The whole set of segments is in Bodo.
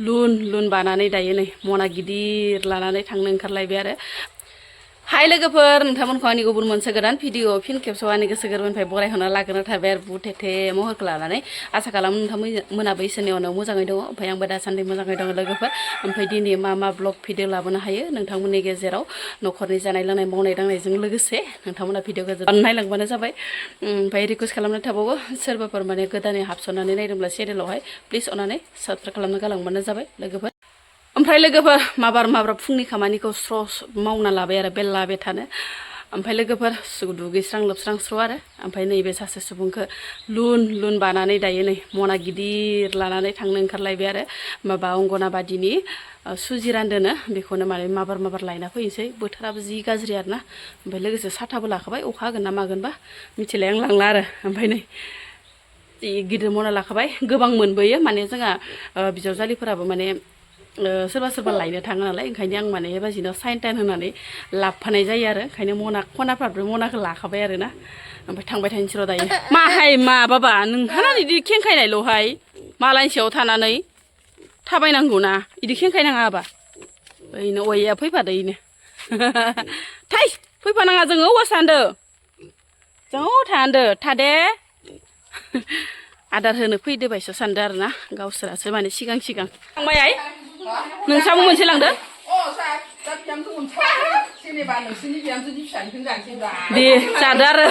लुन लुन बानानै दायो नै मना गिदिर लानानै थांनो ओंखारलायबाय आरो हाय लोगोफोर नोंथांमोनखौ आंनि गुबुन मोनसे गोदान भिडिअ फिन खेबसेआव आंनि गोसो गोरबोनिफ्राय बरायहरना लाग्रोनो थाबाय आरो बुथेथे महरखौ लानानै आसा खालामो नोंथांमोनाबो इसोरनि उनाव मोजाङै दङ ओमफ्राय आंबो दासान्दि मोजाङै दङ लोगोफोर ओमफ्राय दिनै मा ब्लग भिडिअ लाबोनो हायो नोंथांमोननि गेजेराव न'खरनि जानाय लोंनाय मावनाय दांनायजों लोगोसे नोंथांमोना भिडिअखौ जोबोद नायलांबानो जाबाय ओमफ्राय रिकुवेस्ट खालामनो थाबावो सोरबाफोर माने गोदानै हाबसननानै नायदोंब्ला चेनेलावहाय प्लिज अननानै साबस्क्राइब खालामनो गालांबानो जाबाय लोगोफोर ओमफ्राय लोगोफोर माबार फुंनि खामानिखौ स्र' मावना लाबाय आरो बेला बेथानो ओमफ्राय लोगोफोर दुगैस्रां लोबस्रां स्र' आरो ओमफ्राय नैबे सासे सुबुंखौ लुन बानानै दायो नै मना गिदिर लानानै थांनो ओंखारलायबाय आरो माबा अंगनाबादिनि सुजि रानदोनो बेखौनो माने माबार लायना फैनोसै बोथोराबो जि गाज्रि आरोना ओमफ्राय लोगोसे साथाबो लाखाबाय अखा हागोन ना मागोनबा मिथिलाय आं लांला आरो ओमफ्राय नै जि गिदिर मना लाखाबाय गोबां मोनबोयो माने जोंहा बिजावजालिफोराबो माने सोरबा लायनो थाङो नालाय ओंखायनो आं माने बाजिनो साइन टाइन होनानै लाबोफानाय जायो आरो ओंखायनो खनाफ्राबो मनाखौ लाखाबाय आरो ना ओमफ्राय थांबाय थानोसै र' दायो माहाय मा बाबा नोंहाना बिदि खेंखायनायल'हाय मालायनि सायाव थानानै थाबायनांगौना बिदि खेंखायनाङा हाबा ओइनो अया फैफादो इनो थाइ फैफानाङा जोङो हौवासा होनदो जों थांदो थादे आदार होनो फैदो बायसो सानदो आरो ना गावसोरासो माने सिगां थांबाय आइ नोंसाबो मोनसे लांदो दे जादो आरो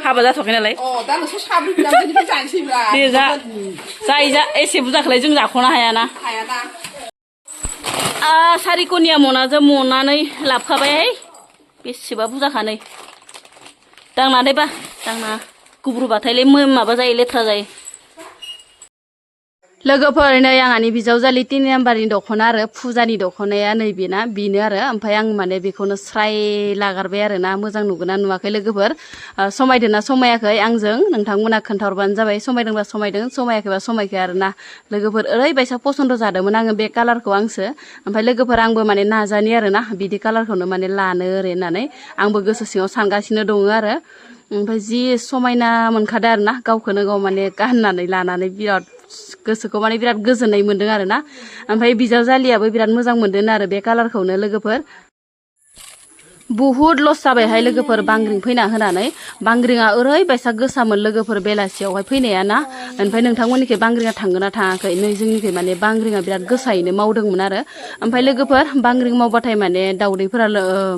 हाबा जाथ'वाखै नालाय दे जा एसे बुरजाखौलाय जों जाख'नो हायाना सारिकनिया मनाजों मनानै लाबोखाबायहाय बेसेबा बुरजाखानै दांनानैबा दांना गुब्रुबाथायलाय माबा जायो लेथ्रा जायो लोगोफोर नै आंहानि बिजावजालि 3 नाम्बारनि दख'ना आरो फुजानि दख'नाया नैबेना बेनो आरो ओमफ्राय आं माने बेखौनो स्राय लागारबाय आरो ना मोजां नुगोना नुवाखै लोगोफोर समायदोंना समायाखै आंजों नोंथांमोना खोन्थाहरबानो जाबाय समायदोंबा समायदों समायाखैबा समायाखै आरो ना लोगोफोर ओरैबायसा पसन्द जादोंमोन आङो बे कालारखौ आंसो ओमफ्राय लोगोफोर आंबो माने नाजानि आरो ना बिदि कालारखौनो माने लानो ओरै होननानै आंबो गोसो सिङाव सानगासिनो दङ आरो ओमफ्राय जि समायना मोनखादों आरो ना गावखौनो गाव माने गाननानै लानानै बिराद गोसोखौ माने बिराद गोजोननाय मोन्दों आरो ना ओमफ्राय बिजावजालियाबो बिराद मोजां मोनदों आरो बे कालारखौनो लोगोफोर बुहुद लस जाबायहाय लोगोफोर बांग्रिं फैना होनानै बांग्रिङा ओरैबायसा गोसामोन लोगोफोर बेलासियावहाय फैनाया ना ओमफ्राय नोंथांमोननिखै बांग्रिङा थांगोना थाङाखै नै जोंनिखै माने बांग्रिङा बिराद गोसायैनो मावदोंमोन आरो ओमफ्राय लोगोफोर बांग्रिं मावबाथाय माने दाउदैफोरा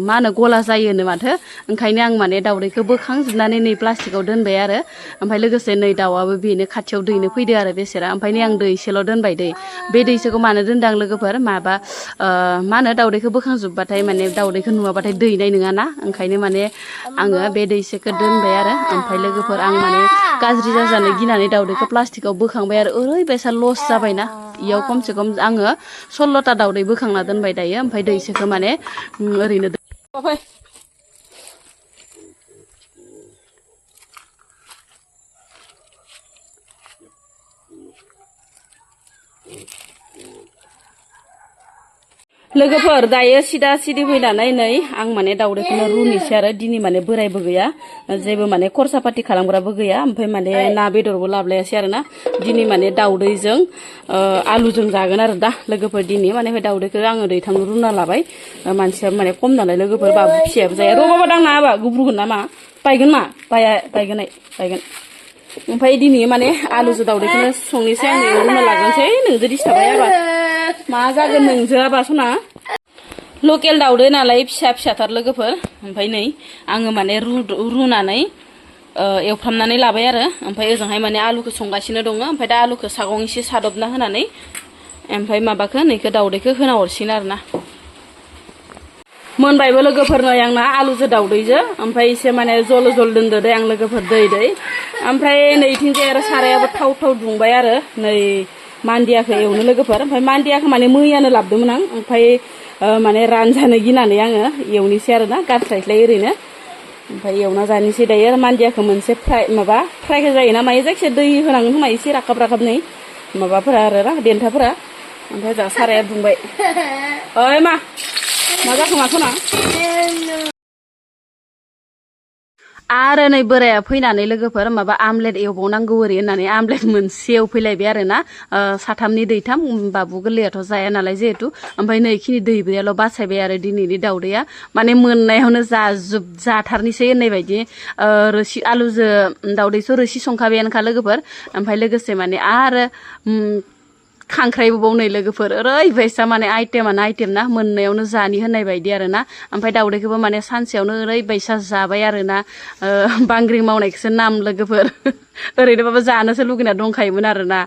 मा होनो गला जायोनो माथो ओंखायनो आं माने दाउदैखौ बोखांजोबनानै नै प्लास्टिकआव दोनबाय आरो ओमफ्राय लोगोसे नै दाउआबो बेनो खाथियाव दैनो फैदो आरो बेसेरा ओमफ्राय नै आं दैसेल' दोनबाय बे दैसेखौ मानो दोनदों आं लोगोफोर माबा मा होनो दाउदैखौ बोखांजोबबाथाय माने दाउदैखौ नुवाबाथाय दैनाय नङाना ओंखायनो माने आङो बे दैसेखौ दोनबाय आरो ओमफ्राय लोगोफोर आं माने गाज्रि जाजानो गिनानै दाउदैखौ प्लास्टिकआव बोखांबाय आरो ओरैबायसा लस जाबायना इयाव खमसे खम आङो 16ता दाउदै बोखांना दोनबाय दायो ओमफ्राय दैसेखौ माने ओरैनो लोगोफोर दायो सिदा सिदि फैनानै नै आं माने दाउदैखौनो रुनिसै आरो दिनै माने बोरायबो गैया जेबो माने खरसा पाति खालामग्राबो गैया ओमफ्राय माने ना बेदरबो लाबलायासै आरो ना दिनै माने दाउदैजों आलुजों जागोन आरो दा लोगोफोर दिनै माने दाउदैखौ आङो दैथां रुना लाबाय मानसियाबो माने खम नालाय लोगोफोर बाबु फिसायाबो जाया र' बाबा दांना हाबा गुब्रुगोन नामा बायगोन मा बायगोन ओमफ्राय दिनै माने आलुजों दाउदैखौनो संनोसै आं रुना लाग्रोनोसै नोंजों दिस्टार्ब हाबा मा जागोन नोंजों हाबा सना लकेल दाउदै नालाय फिसाथार लोगोफोर ओमफ्राय नै आङो माने रुनानै एवफ्रामनानै लाबाय आरो ओमफ्राय ओजोंहाय माने आलुखौ संगासिनो दङ ओमफ्राय दा आलुखौ सागं एसे सादबना होनानै ओमफ्राय माबाखौ नैखौ दाउदैखौ होना हरसिगोन आरो ना मोनबायबो लोगोफोर नै आंना आलुजों दाउदैजों ओमफ्राय एसे माने जल दोनदो दे आं लोगोफोर दै ओमफ्राय नैथिंजाय आरो सारायाबो थाव दुंबाय आरो नै मान्दियाखौ एवनो लोगोफोर ओमफ्राय मान्दियाखौ माने मैयानो लाबोदोंमोन आं ओमफ्राय माने रानजानो गिनानै आङो एवनोसै आरो ना गारस्लायस्लाय ओरैनो ओमफ्राय एवना जानोसै दायो मान्दियाखौ मोनसे फ्रायखौ जायो ना मायो जायखिजाया दै होनांगोन खोमा एसे राखाब माबाफोरा आरो ना देन्थाफोरा ओमफ्राय जा साराया दुंबाय ओइ मा जाखो माथो ना आरो नै बोराया फैनानै लोगोफोर माबा आमलेट एवबावनांगौ ओरै होननानै आमलेट मोनसे एवफैलायबाय आरोना साथामनि दैथाम बाबु गोरलैयाथ' जाया नालाय जिहेतु ओमफ्राय नै इखिनि दैब्रैयाल' बासायबाय आरो दिनैनि दावदैया माने मोननायावनो जाथारनोसै होननाय बायदि रोसि आलुजों दावदैसो रोसि संखाबायानोखा लोगोफोर ओमफ्राय लोगोसे माने आरो खांख्राइबो बाव नै लोगोफोर ओरैबायसा माने आइटेमानो आइटेम ना मोननायावनो जानि होननाय बायदि आरोना ओमफ्राय दावदैखौबो माने सानसेयावनो ओरैबायसा जाबाय आरोना बांग्रिं मावनायखौसो नाम लोगोफोर ओरैनोबाबो जानोसो लुगैना दंखायोमोन आरोना